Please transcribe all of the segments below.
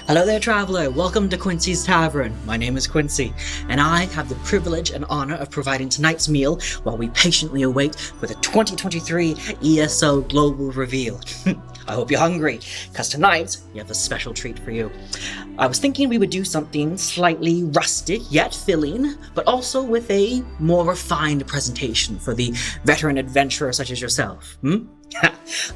Hello there, traveler. Welcome to Quincy's Tavern. My name is Quincy, and I have the privilege and honor of providing tonight's meal while we patiently await for the 2023 ESO Global Reveal. I hope you're hungry, because tonight we have a special treat for you. I was thinking we would do something slightly rustic yet filling, but also with a more refined presentation for the veteran adventurer such as yourself.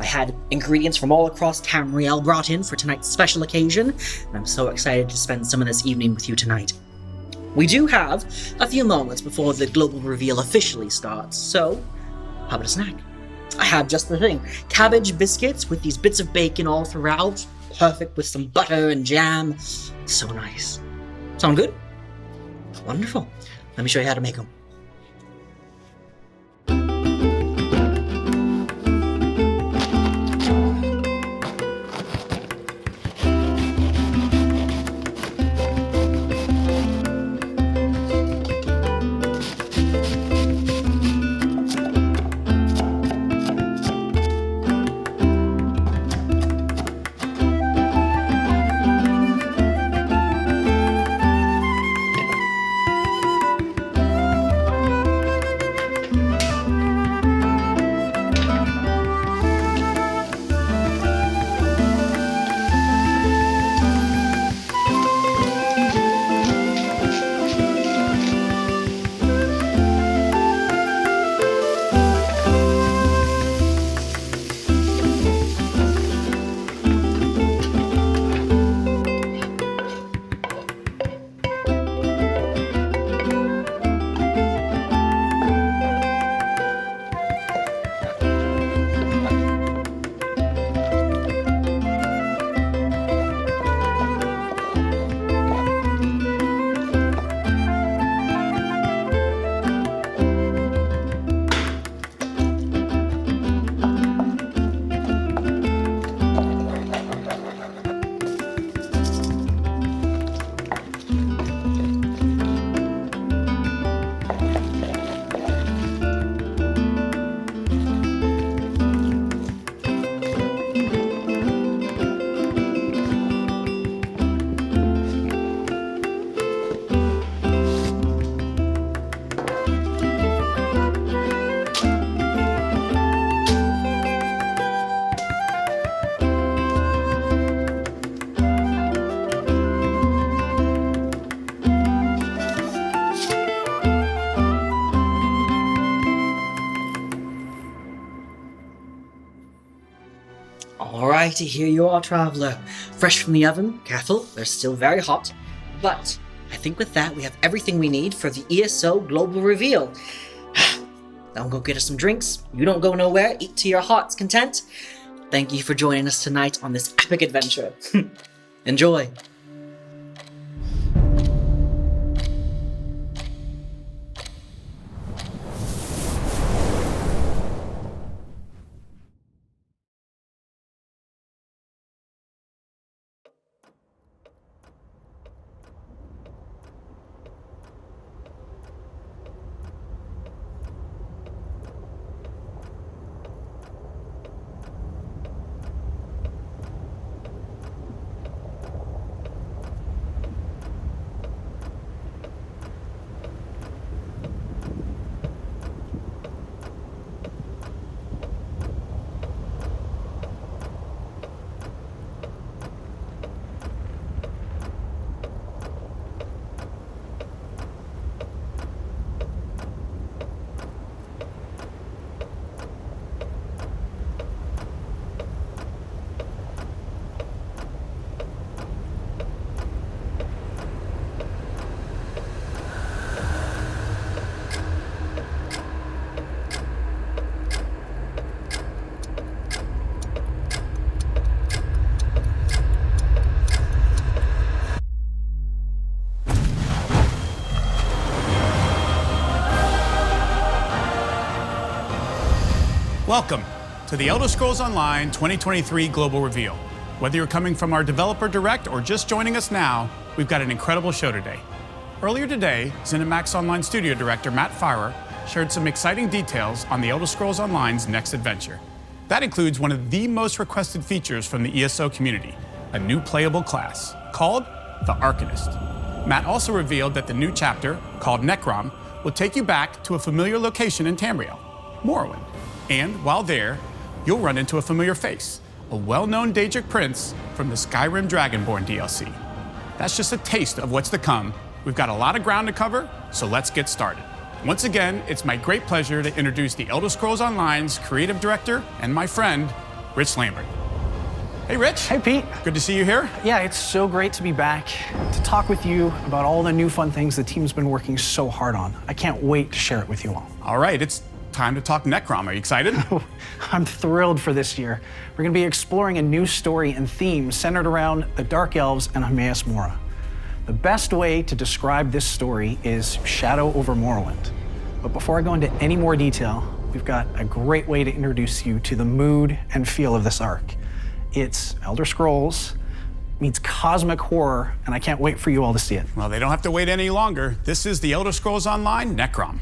I had ingredients from all across Tamriel brought in for tonight's special occasion, and I'm so excited to spend some of this evening with you tonight. We do have a few moments before the global reveal officially starts, so how about a snack? I have just the thing. Cabbage biscuits with these bits of bacon all throughout, perfect with some butter and jam. So nice. Sound good? Wonderful. Let me show you how to make them. Alright, here you are, traveler. Fresh from the oven, careful, they're still very hot. But I think with that we have everything we need for the ESO Global Reveal. Now go get us some drinks, you don't go nowhere, eat to your heart's content. Thank you for joining us tonight on this epic adventure. Enjoy. Welcome to the Elder Scrolls Online 2023 Global Reveal. Whether you're coming from our developer direct or just joining us now, we've got an incredible show today. Earlier today, ZeniMax Online Studio Director Matt Farrer shared some exciting details on the Elder Scrolls Online's next adventure. That includes one of the most requested features from the ESO community, a new playable class. called The Arcanist. Matt also revealed that the new chapter, called Necrom, will take you back to a familiar location in Tamriel, Morrowind. And while there, you'll run into a familiar face, a well-known Daedric prince from the Skyrim Dragonborn DLC. That's just a taste of what's to come. We've got a lot of ground to cover, so let's get started. Once again, it's my great pleasure to introduce the Elder Scrolls Online's creative director and my friend, Rich Lambert. Hey, Rich. Hey, Pete. Good to see you here. Yeah, it's so great to be back to talk with you about all the new fun things the team's been working so hard on. I can't wait to share it with you all. All right, it's time to talk Necrom. Are you excited? I'm thrilled for this year. We're going to be exploring a new story and theme centered around the Dark Elves and Hermaeus Mora. The best way to describe this story is shadow over Morrowind. But before I go into any more detail, we've got a great way to introduce you to the mood and feel of this arc. It's Elder Scrolls meets cosmic horror, and I can't wait for you all to see it. Well, they don't have to wait any longer. This is the Elder Scrolls Online Necrom.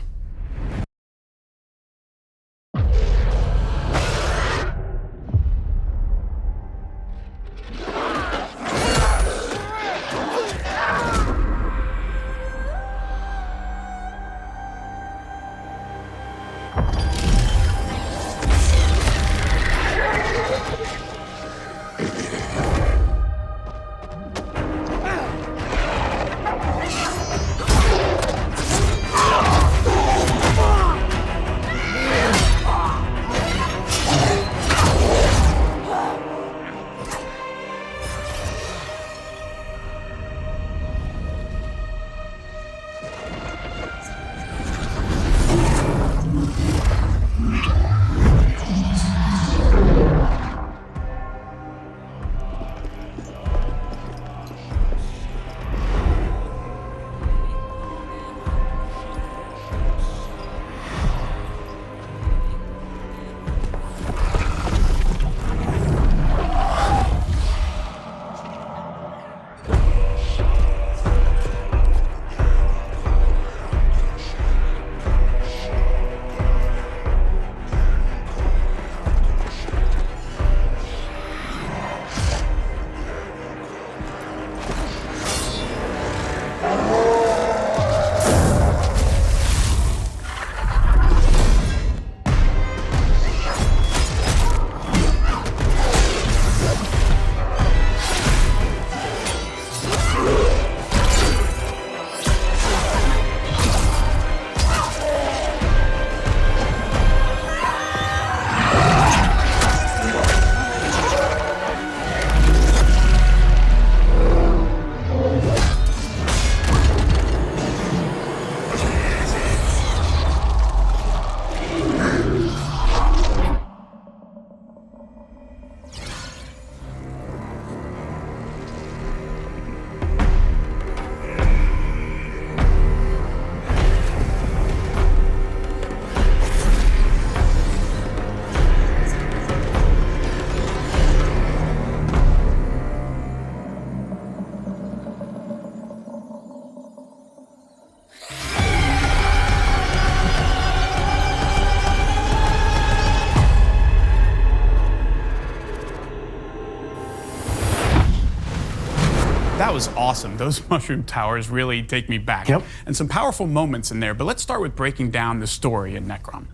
That was awesome. Those mushroom towers really take me back. Yep. And some powerful moments in there, but let's start with breaking down the story in Necrom.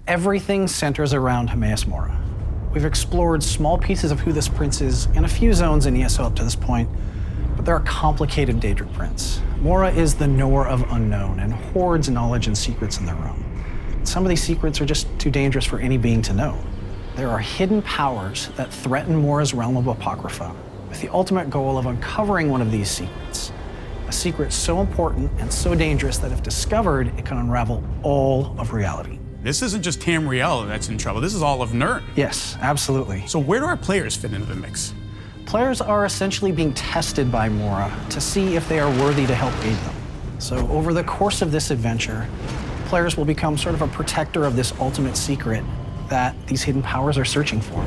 Everything centers around Hermaeus Mora. We've explored small pieces of who this prince is in a few zones in ESO up to this point, but they're a complicated Daedric prince. Mora is the knower of unknown and hoards knowledge and secrets in their realm. Some of these secrets are just too dangerous for any being to know. There are hidden powers that threaten Mora's realm of Apocrypha, with the ultimate goal of uncovering one of these secrets. A secret so important and so dangerous that if discovered, it can unravel all of reality. This isn't just Tamriel that's in trouble, this is all of Nirn. Yes, absolutely. So where do our players fit into the mix? Players are essentially being tested by Mora to see if they are worthy to help aid them. So over the course of this adventure, players will become sort of a protector of this ultimate secret that these hidden powers are searching for.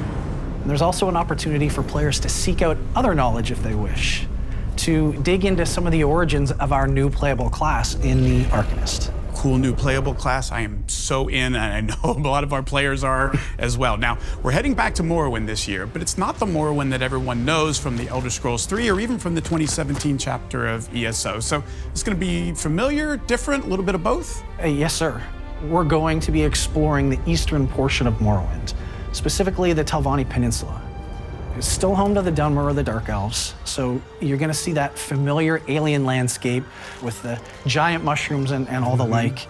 And there's also an opportunity for players to seek out other knowledge if they wish, to dig into some of the origins of our new playable class in the Arcanist. cool new playable class. I am so in, and I know a lot of our players are as well. Now, we're heading back to Morrowind this year, but it's not the Morrowind that everyone knows from the Elder Scrolls 3 or even from the 2017 chapter of ESO. So it's going to be familiar, different, a little bit of both? Yes, sir. We're going to be exploring the eastern portion of Morrowind, specifically the Telvanni Peninsula. It's still home to the Dunmer or the Dark Elves, so you're going to see that familiar alien landscape with the giant mushrooms and all the like,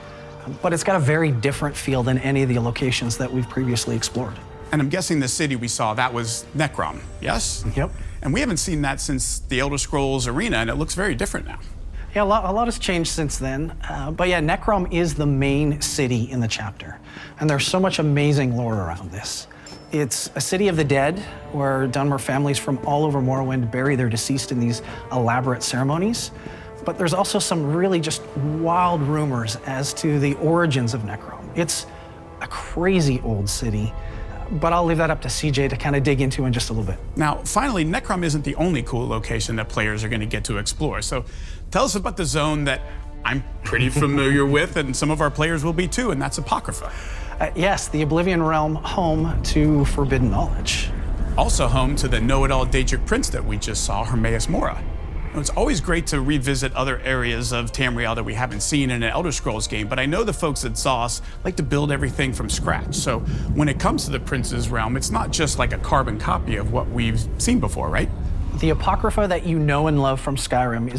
but it's got a very different feel than any of the locations that we've previously explored. And I'm guessing the city we saw, that was Necrom, yes? Yep. And we haven't seen that since the Elder Scrolls Arena, and it looks very different now. Yeah, a lot has changed since then, but yeah, Necrom is the main city in the chapter, and there's so much amazing lore around this. It's a city of the dead, where Dunmer families from all over Morrowind bury their deceased in these elaborate ceremonies. But there's also some really just wild rumors as to the origins of Necrom. It's a crazy old city, but I'll leave that up to CJ to kind of dig into in just a little bit. Now, finally, Necrom isn't the only cool location that players are going to get to explore. So tell us about the zone that I'm pretty familiar with, and some of our players will be too, and that's Apocrypha. Yes, the Oblivion Realm, home to forbidden knowledge. Also home to the know-it-all Daedric Prince that we just saw, Hermaeus Mora. Now, it's always great to revisit other areas of Tamriel that we haven't seen in an Elder Scrolls game, but I know the folks at ZOS like to build everything from scratch. So when it comes to the Prince's Realm, it's not just like a carbon copy of what we've seen before, right? The Apocrypha that you know and love from Skyrim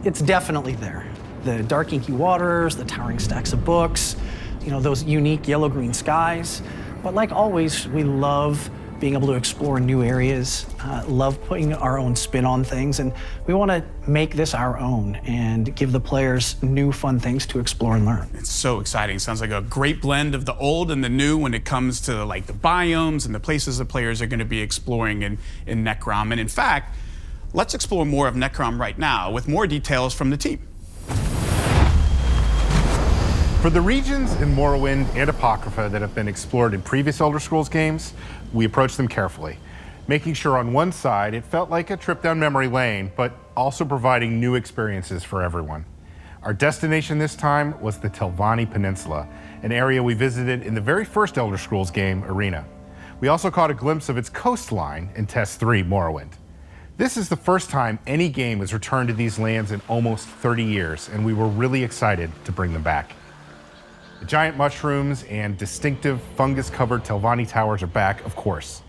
it's definitely there. The dark inky waters, the towering stacks of books, you know, those unique yellow-green skies. But like always, we love being able to explore new areas, love putting our own spin on things, and we want to make this our own and give the players new fun things to explore and learn. It's so exciting. Sounds like a great blend of the old and the new when it comes to like the biomes and the places the players are going to be exploring in Necrom. And in fact, let's explore more of Necrom right now with more details from the team. For the regions in Morrowind and Apocrypha that have been explored in previous Elder Scrolls games, we approached them carefully, making sure on one side it felt like a trip down memory lane, but also providing new experiences for everyone. Our destination this time was the Telvanni Peninsula, an area we visited in the very first Elder Scrolls game, Arena. We also caught a glimpse of its coastline in Test 3, Morrowind. This is the first time any game has returned to these lands in almost 30 years, and we were really excited to bring them back. The giant mushrooms and distinctive fungus-covered Telvanni towers are back, of course.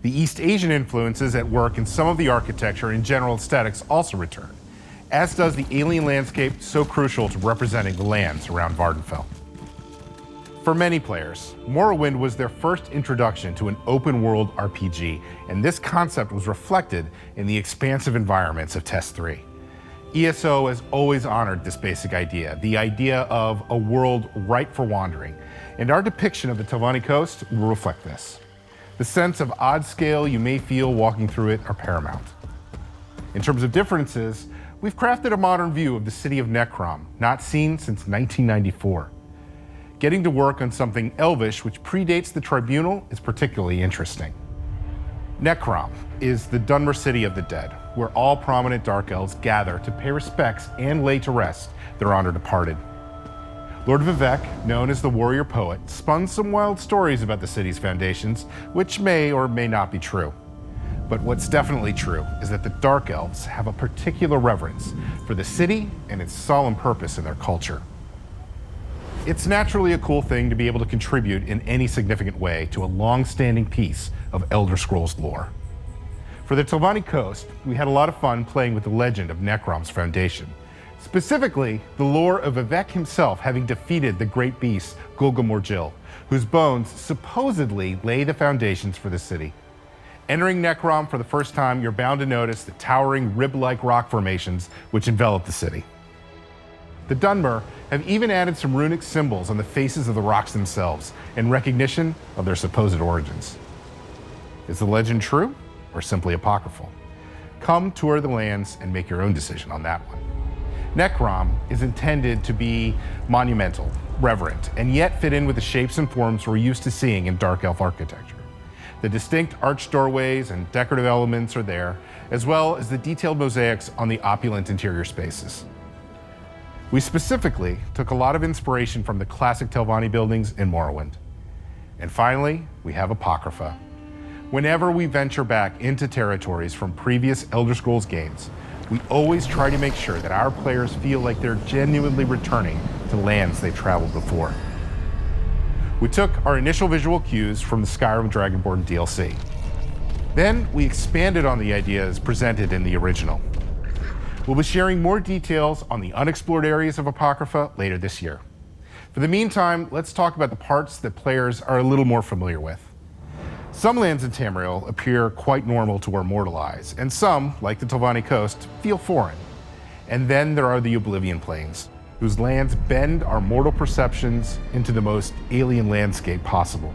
The East Asian influences at work in some of the architecture and general aesthetics also return, as does the alien landscape so crucial to representing the lands around Vardenfell. For many players, Morrowind was their first introduction to an open-world RPG, and this concept was reflected in the expansive environments of Test 3. ESO has always honored this basic idea, the idea of a world ripe for wandering, and our depiction of the Telvanni coast will reflect this. The sense of odd scale you may feel walking through it are paramount. In terms of differences, we've crafted a modern view of the city of Necrom, not seen since 1994. Getting to work on something elvish which predates the Tribunal is particularly interesting. Necrom is the Dunmer city of the dead, where all prominent Dark Elves gather to pay respects and lay to rest their honored departed. Lord Vivek, known as the warrior poet, spun some wild stories about the city's foundations, which may or may not be true. But what's definitely true is that the Dark Elves have a particular reverence for the city and its solemn purpose in their culture. It's naturally a cool thing to be able to contribute in any significant way to a long-standing piece of Elder Scrolls lore. For the Telvanni coast, we had a lot of fun playing with the legend of Necrom's foundation. Specifically, the lore of Vivek himself having defeated the great beast Gulgamorgil, whose bones supposedly lay the foundations for the city. Entering Necrom for the first time, you're bound to notice the towering rib-like rock formations which envelop the city. The Dunmer have even added some runic symbols on the faces of the rocks themselves in recognition of their supposed origins. Is the legend true or simply apocryphal? Come tour the lands and make your own decision on that one. Necrom is intended to be monumental, reverent, and yet fit in with the shapes and forms we're used to seeing in Dark Elf architecture. The distinct arched doorways and decorative elements are there, as well as the detailed mosaics on the opulent interior spaces. We specifically took a lot of inspiration from the classic Telvanni buildings in Morrowind. And finally, we have Apocrypha. Whenever we venture back into territories from previous Elder Scrolls games, we always try to make sure that our players feel like they're genuinely returning to lands they've traveled before. We took our initial visual cues from the Skyrim Dragonborn DLC. Then we expanded on the ideas presented in the original. We'll be sharing more details on the unexplored areas of Apocrypha later this year. For the meantime, let's talk about the parts that players are a little more familiar with. Some lands in Tamriel appear quite normal to our mortal eyes, and some, like the Telvanni coast, feel foreign. And then there are the Oblivion Plains, whose lands bend our mortal perceptions into the most alien landscape possible.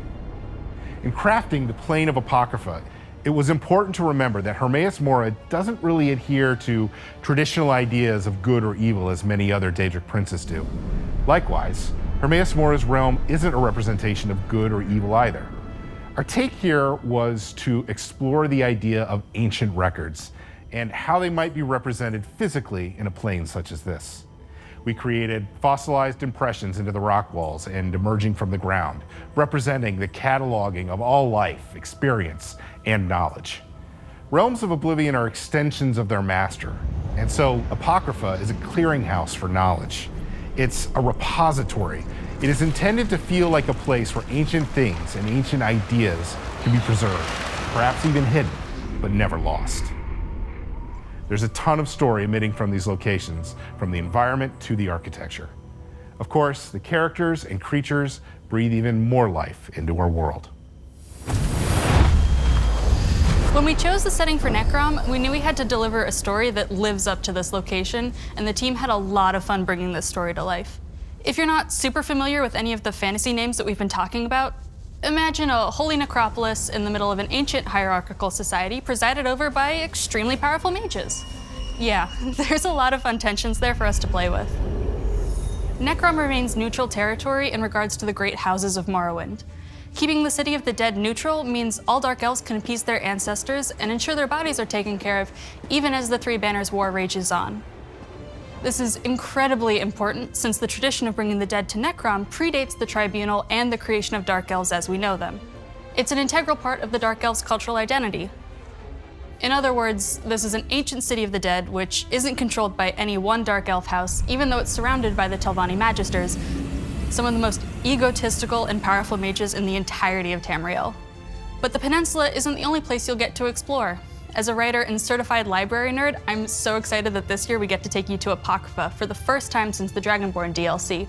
In crafting the Plane of Apocrypha, it was important to remember that Hermaeus Mora doesn't really adhere to traditional ideas of good or evil as many other Daedric princes do. Likewise, Hermaeus Mora's realm isn't a representation of good or evil either. Our take here was to explore the idea of ancient records and how they might be represented physically in a plane such as this. We created fossilized impressions into the rock walls and emerging from the ground, representing the cataloging of all life, experience, and knowledge. Realms of Oblivion are extensions of their master, and so Apocrypha is a clearinghouse for knowledge. It's a repository. It is intended to feel like a place where ancient things and ancient ideas can be preserved, perhaps even hidden, but never lost. There's a ton of story emitting from these locations, from the environment to the architecture. Of course, the characters and creatures breathe even more life into our world. When we chose the setting for Necrom, we knew we had to deliver a story that lives up to this location, and the team had a lot of fun bringing this story to life. If you're not super familiar with any of the fantasy names that we've been talking about, imagine a holy necropolis in the middle of an ancient hierarchical society presided over by extremely powerful mages. Yeah, there's a lot of fun tensions there for us to play with. Necrom remains neutral territory in regards to the great houses of Morrowind. Keeping the City of the Dead neutral means all Dark Elves can appease their ancestors and ensure their bodies are taken care of, even as the Three Banners War rages on. This is incredibly important since the tradition of bringing the dead to Necrom predates the Tribunal and the creation of Dark Elves as we know them. It's an integral part of the Dark Elves' cultural identity. In other words, this is an ancient City of the Dead which isn't controlled by any one Dark Elf house, even though it's surrounded by the Telvanni Magisters, some of the most egotistical and powerful mages in the entirety of Tamriel. But the peninsula isn't the only place you'll get to explore. As a writer and certified library nerd, I'm so excited that this year we get to take you to Apocrypha for the first time since the Dragonborn DLC.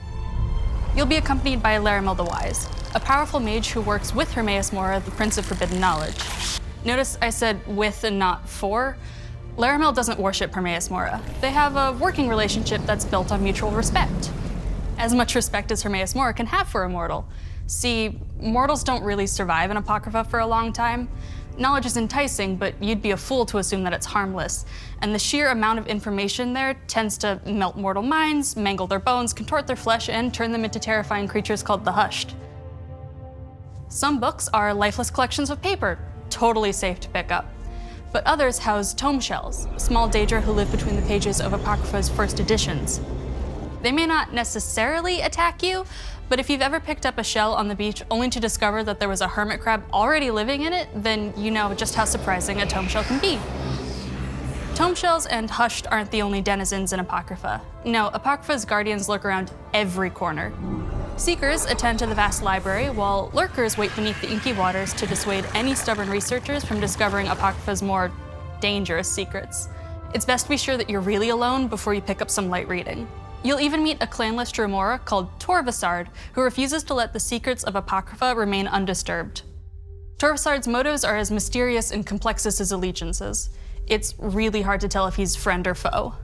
You'll be accompanied by Laramel the Wise, a powerful mage who works with Hermaeus Mora, the Prince of Forbidden Knowledge. Notice I said with and not for. Laramel doesn't worship Hermaeus Mora. They have a working relationship that's built on mutual respect. As much respect as Hermaeus Mora can have for a mortal. See, mortals don't really survive in Apocrypha for a long time. Knowledge is enticing, but you'd be a fool to assume that it's harmless. And the sheer amount of information there tends to melt mortal minds, mangle their bones, contort their flesh, and turn them into terrifying creatures called the Hushed. Some books are lifeless collections of paper, totally safe to pick up. But others house tome shells, small Daedra who live between the pages of Apocrypha's first editions. They may not necessarily attack you, but if you've ever picked up a shell on the beach only to discover that there was a hermit crab already living in it, then you know just how surprising a tome shell can be. Tome shells and Hushed aren't the only denizens in Apocrypha. No, Apocrypha's guardians lurk around every corner. Seekers attend to the vast library, while lurkers wait beneath the inky waters to dissuade any stubborn researchers from discovering Apocrypha's more dangerous secrets. It's best to be sure that you're really alone before you pick up some light reading. You'll even meet a clanless Dromora called Torvasard, who refuses to let the secrets of Apocrypha remain undisturbed. Torvasard's motives are as mysterious and complex as his allegiances. It's really hard to tell if he's friend or foe.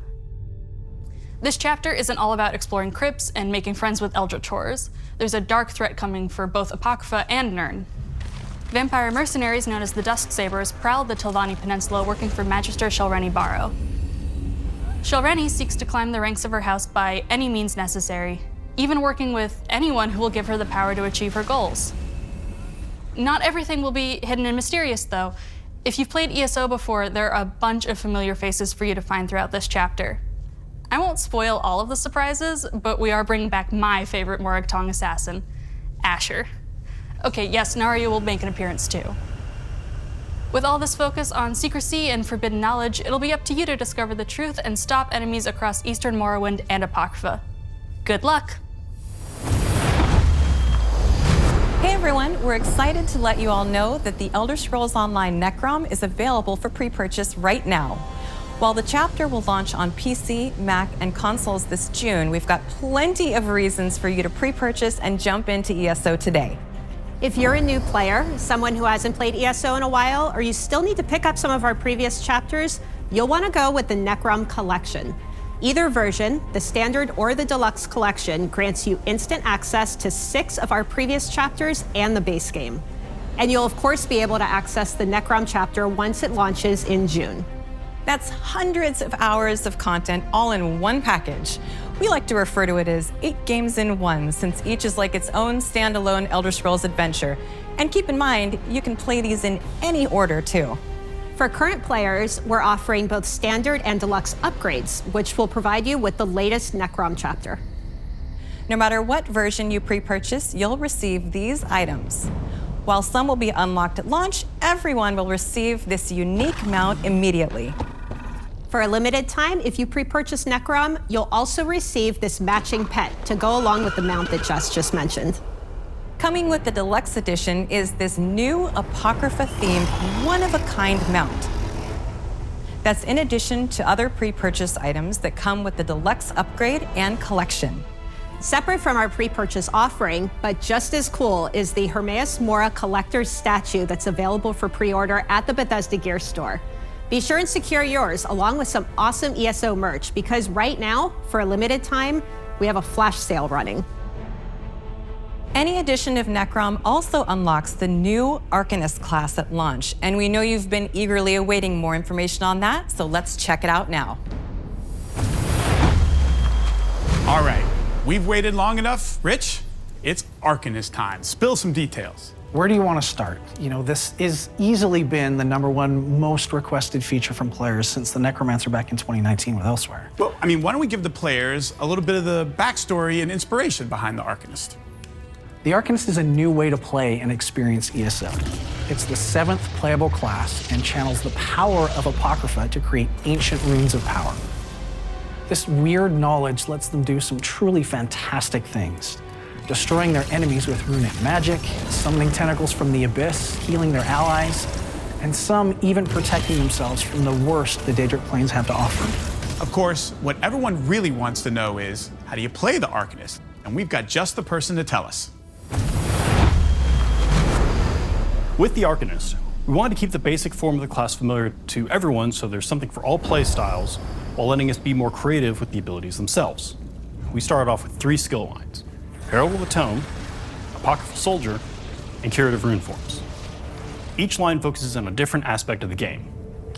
This chapter isn't all about exploring crypts and making friends with Eldritch horrors. There's a dark threat coming for both Apocrypha and Nirn. Vampire mercenaries known as the Dusksabers prowl the Telvanni Peninsula working for Magister Shelreni Barrow. Shelreni seeks to climb the ranks of her house by any means necessary, even working with anyone who will give her the power to achieve her goals. Not everything will be hidden and mysterious, though. If you've played ESO before, there are a bunch of familiar faces for you to find throughout this chapter. I won't spoil all of the surprises, but we are bringing back my favorite Morag-Tong assassin, Asher. Okay, yes, Narya will make an appearance too. With all this focus on secrecy and forbidden knowledge, it'll be up to you to discover the truth and stop enemies across Eastern Morrowind and Apocrypha. Good luck! Hey everyone, we're excited to let you all know that the Elder Scrolls Online Necrom is available for pre-purchase right now. While the chapter will launch on PC, Mac, and consoles this June, we've got plenty of reasons for you to pre-purchase and jump into ESO today. If you're a new player, someone who hasn't played ESO in a while, or you still need to pick up some of our previous chapters, you'll want to go with the Necrom Collection. Either version, the Standard or the Deluxe Collection, grants you instant access to 6 of our previous chapters and the base game. And you'll of course be able to access the Necrom chapter once it launches in June. That's hundreds of hours of content all in one package. We like to refer to it as 8 games in one, since each is like its own standalone Elder Scrolls adventure. And keep in mind, you can play these in any order too. For current players, we're offering both Standard and Deluxe upgrades, which will provide you with the latest Necrom chapter. No matter what version you pre-purchase, you'll receive these items. While some will be unlocked at launch, everyone will receive this unique mount immediately. For a limited time, if you pre-purchase Necrom, you'll also receive this matching pet to go along with the mount that Jess just mentioned. Coming with the Deluxe Edition is this new Apocrypha-themed, one-of-a-kind mount. That's in addition to other pre-purchase items that come with the Deluxe Upgrade and Collection. Separate from our pre-purchase offering, but just as cool, is the Hermaeus Mora Collector's Statue that's available for pre-order at the Bethesda Gear Store. Be sure and secure yours along with some awesome ESO merch, because right now, for a limited time, we have a flash sale running. Any edition of Necrom also unlocks the new Arcanist class at launch, and we know you've been eagerly awaiting more information on that, so let's check it out now. All right, we've waited long enough. Rich, it's Arcanist time. Spill some details. Where do you want to start? You know, this has easily been the #1 most requested feature from players since the Necromancer back in 2019 with Elsewhere. Well, I mean, why don't we give the players a little bit of the backstory and inspiration behind the Arcanist? The Arcanist is a new way to play and experience ESO. It's the 7th playable class and channels the power of Apocrypha to create ancient runes of power. This weird knowledge lets them do some truly fantastic things, destroying their enemies with runic magic, summoning tentacles from the abyss, healing their allies, and some even protecting themselves from the worst the Daedric Plains have to offer. Of course, what everyone really wants to know is, how do you play the Arcanist? And we've got just the person to tell us. With the Arcanist, we wanted to keep the basic form of the class familiar to everyone so there's something for all play styles, while letting us be more creative with the abilities themselves. We started off with 3 skill lines: Herald of the Tome, Apocryphal Soldier, and Curative Rune Forms. Each line focuses on a different aspect of the game: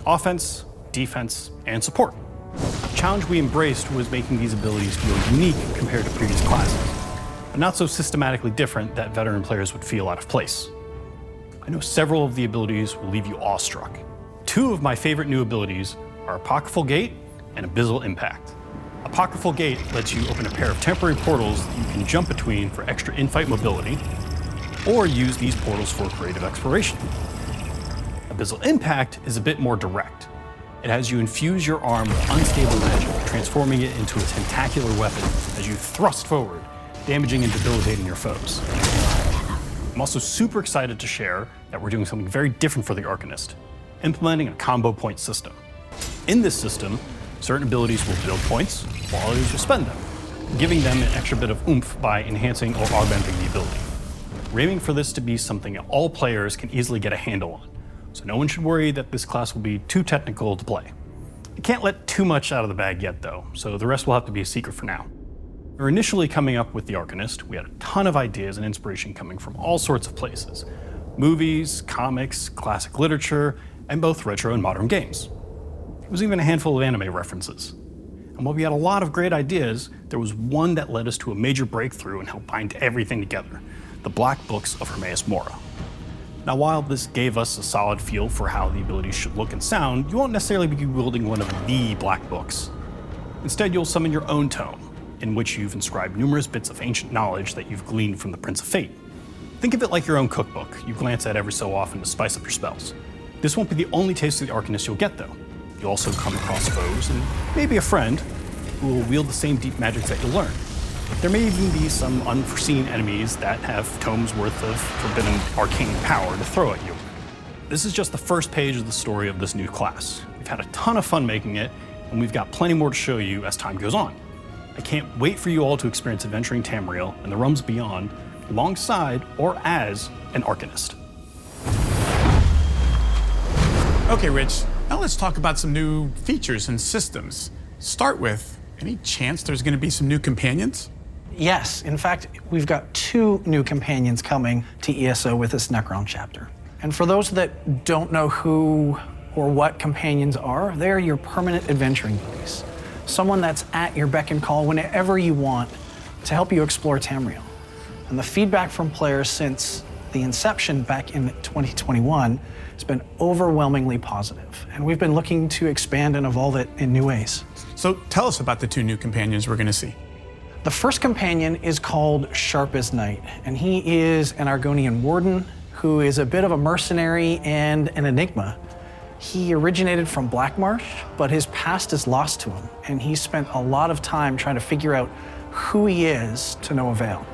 offense, defense, and support. The challenge we embraced was making these abilities feel unique compared to previous classes, but not so systematically different that veteran players would feel out of place. I know several of the abilities will leave you awestruck. 2 of my favorite new abilities are Apocryphal Gate and Abyssal Impact. Apocryphal Gate lets you open a pair of temporary portals that you can jump between for extra in-fight mobility, or use these portals for creative exploration. Abyssal Impact is a bit more direct. It has you infuse your arm with unstable magic, transforming it into a tentacular weapon as you thrust forward, damaging and debilitating your foes. I'm also super excited to share that we're doing something very different for the Arcanist, implementing a combo point system. In this system, certain abilities will build points, while others will spend them, giving them an extra bit of oomph by enhancing or augmenting the ability. We're aiming for this to be something that all players can easily get a handle on, so no one should worry that this class will be too technical to play. I can't let too much out of the bag yet though, so the rest will have to be a secret for now. We were initially coming up with the Arcanist, we had a ton of ideas and inspiration coming from all sorts of places: movies, comics, classic literature, and both retro and modern games. There was even a handful of anime references. And while we had a lot of great ideas, there was one that led us to a major breakthrough and helped bind everything together: the Black Books of Hermaeus Mora. Now, while this gave us a solid feel for how the abilities should look and sound, you won't necessarily be wielding one of the Black Books. Instead, you'll summon your own tome, in which you've inscribed numerous bits of ancient knowledge that you've gleaned from the Prince of Fate. Think of it like your own cookbook you glance at every so often to spice up your spells. This won't be the only taste of the Arcanist you'll get, though. You'll also come across foes, and maybe a friend, who will wield the same deep magic that you'll learn. There may even be some unforeseen enemies that have tomes worth of forbidden arcane power to throw at you. This is just the first page of the story of this new class. We've had a ton of fun making it, and we've got plenty more to show you as time goes on. I can't wait for you all to experience adventuring Tamriel and the realms beyond, alongside or as an Arcanist. Okay, Rich, now let's talk about some new features and systems. Start with, any chance there's going to be some new companions? Yes, in fact, we've got 2 new companions coming to ESO with this Necrom chapter. And for those that don't know who or what companions are, they're your permanent adventuring buddies. Someone that's at your beck and call whenever you want to help you explore Tamriel. And the feedback from players since the inception back in 2021 has been overwhelmingly positive. And we've been looking to expand and evolve it in new ways. So tell us about the 2 new companions we're going to see. The first companion is called Sharp as Night, and he is an Argonian warden who is a bit of a mercenary and an enigma. He originated from Blackmarsh, but his past is lost to him, and he's spent a lot of time trying to figure out who he is to no avail.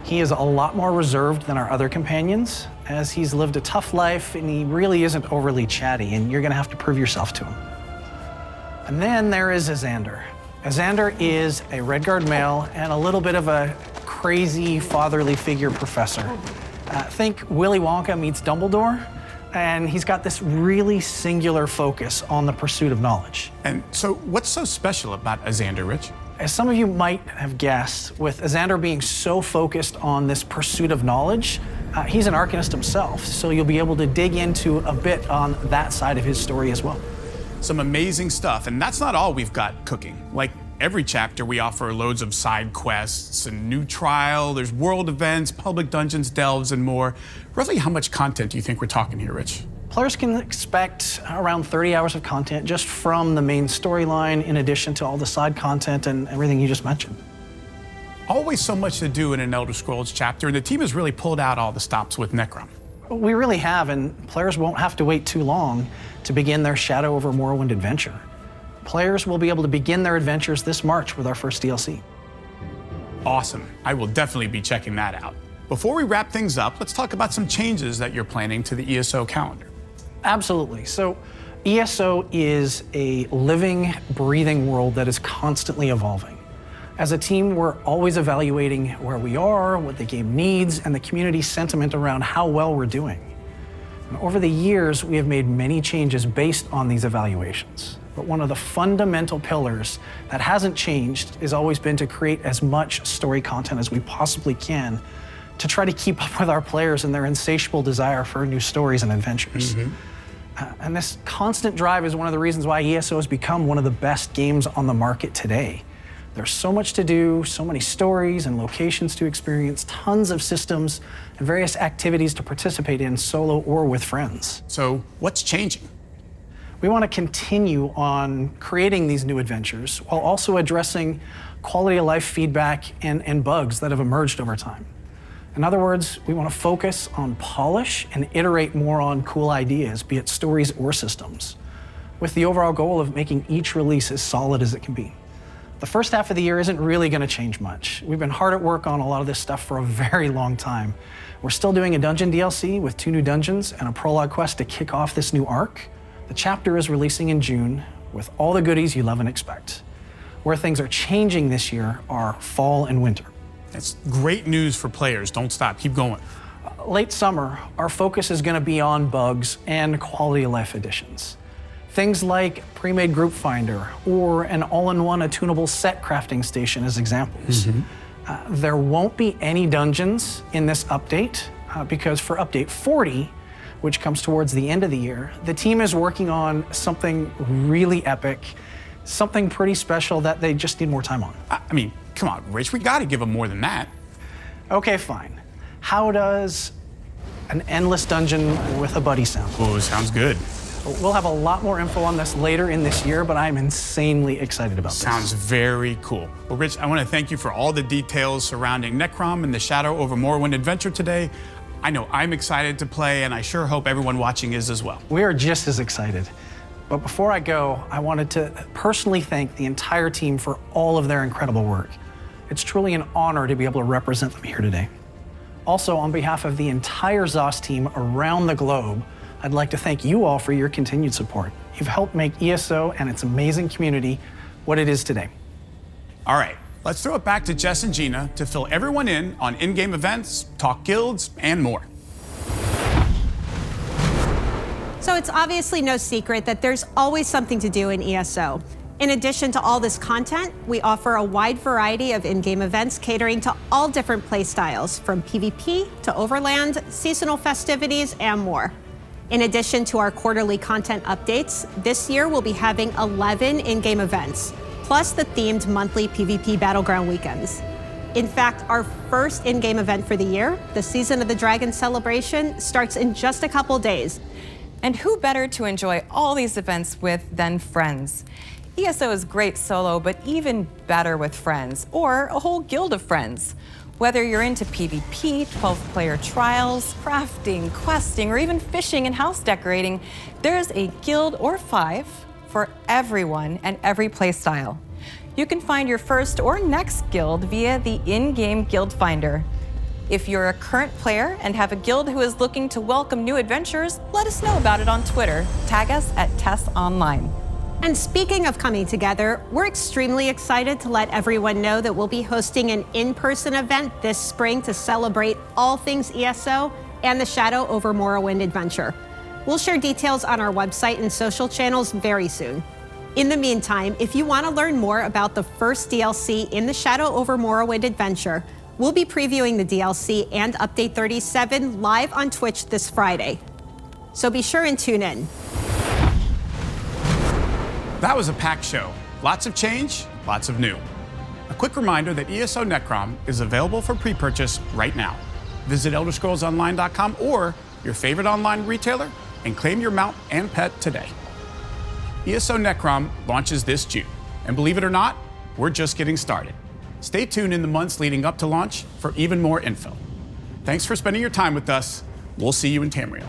He is a lot more reserved than our other companions, as he's lived a tough life and he really isn't overly chatty, and you're gonna have to prove yourself to him. And then there is Azander. Azander is a Redguard male and a little bit of a crazy fatherly figure professor. Think Willy Wonka meets Dumbledore, and he's got this really singular focus on the pursuit of knowledge. And so what's so special about Azander, Rich? As some of you might have guessed, with Azander being so focused on this pursuit of knowledge, he's an Arcanist himself, so you'll be able to dig into a bit on that side of his story as well. Some amazing stuff, and that's not all we've got cooking. Like every chapter, we offer loads of side quests, a new trial, there's world events, public dungeons, delves, and more. Roughly how much content do you think we're talking here, Rich? Players can expect around 30 hours of content just from the main storyline, in addition to all the side content and everything you just mentioned. Always so much to do in an Elder Scrolls chapter, and the team has really pulled out all the stops with Necrom. We really have, and players won't have to wait too long to begin their Shadow over Morrowind adventure. Players will be able to begin their adventures this March with our first DLC. Awesome. I will definitely be checking that out. Before we wrap things up, let's talk about some changes that you're planning to the ESO calendar. Absolutely. So ESO is a living, breathing world that is constantly evolving. As a team, we're always evaluating where we are, what the game needs, and the community sentiment around how well we're doing. And over the years, we have made many changes based on these evaluations. But one of the fundamental pillars that hasn't changed has always been to create as much story content as we possibly can to try to keep up with our players and their insatiable desire for new stories and adventures. And this constant drive is one of the reasons why ESO has become one of the best games on the market today. There's so much to do, so many stories and locations to experience, tons of systems and various activities to participate in solo or with friends. So what's changing? We want to continue on creating these new adventures while also addressing quality of life feedback and bugs that have emerged over time. In other words, we want to focus on polish and iterate more on cool ideas, be it stories or systems, with the overall goal of making each release as solid as it can be. The first half of the year isn't really going to change much. We've been hard at work on a lot of this stuff for a very long time. We're still doing a dungeon DLC with 2 new dungeons and a prologue quest to kick off this new arc. The chapter is releasing in June with all the goodies you love and expect. Where things are changing this year are fall and winter. That's great news for players. Don't stop. Keep going. Late summer, our focus is going to be on bugs and quality of life additions. Things like pre-made group finder or an all-in-one attunable set crafting station as examples. There won't be any dungeons in this update because for update 40, which comes towards the end of the year, the team is working on something really epic, something pretty special that they just need more time on. I mean, come on, Rich, we gotta give them more than that. Okay, fine. How does an endless dungeon with a buddy sound? Oh, sounds good. We'll have a lot more info on this later in this year, but I'm insanely excited about this. Sounds very cool. Well, Rich, I want to thank you for all the details surrounding Necrom and the Shadow over Morrowind adventure today. I know I'm excited to play, and I sure hope everyone watching is as well. We are just as excited. But before I go, I wanted to personally thank the entire team for all of their incredible work. It's truly an honor to be able to represent them here today. Also, on behalf of the entire ZOS team around the globe, I'd like to thank you all for your continued support. You've helped make ESO and its amazing community what it is today. All right, let's throw it back to Jess and Gina to fill everyone in on in-game events, talk guilds, and more. So it's obviously no secret that there's always something to do in ESO. In addition to all this content, we offer a wide variety of in-game events catering to all different play styles, from PvP to Overland, seasonal festivities, and more. In addition to our quarterly content updates, this year we'll be having 11 in-game events, plus the themed monthly PvP Battleground weekends. In fact, our first in-game event for the year, the Season of the Dragon celebration, starts in just a couple days. And who better to enjoy all these events with than friends? ESO is great solo, but even better with friends, or a whole guild of friends. Whether you're into PvP, 12-player trials, crafting, questing, or even fishing and house decorating, there's a guild or 5 for everyone and every playstyle. You can find your first or next guild via the in-game guild finder. If you're a current player and have a guild who is looking to welcome new adventurers, let us know about it on Twitter. Tag us at TessOnline. And speaking of coming together, we're extremely excited to let everyone know that we'll be hosting an in-person event this spring to celebrate all things ESO and the Shadow over Morrowind adventure. We'll share details on our website and social channels very soon. In the meantime, if you want to learn more about the first DLC in the Shadow over Morrowind adventure, we'll be previewing the DLC and Update 37 live on Twitch this Friday. So be sure and tune in. That was a packed show. Lots of change, lots of new. A quick reminder that ESO Necrom is available for pre-purchase right now. Visit ElderScrollsOnline.com or your favorite online retailer and claim your mount and pet today. ESO Necrom launches this June, and believe it or not, we're just getting started. Stay tuned in the months leading up to launch for even more info. Thanks for spending your time with us. We'll see you in Tamriel.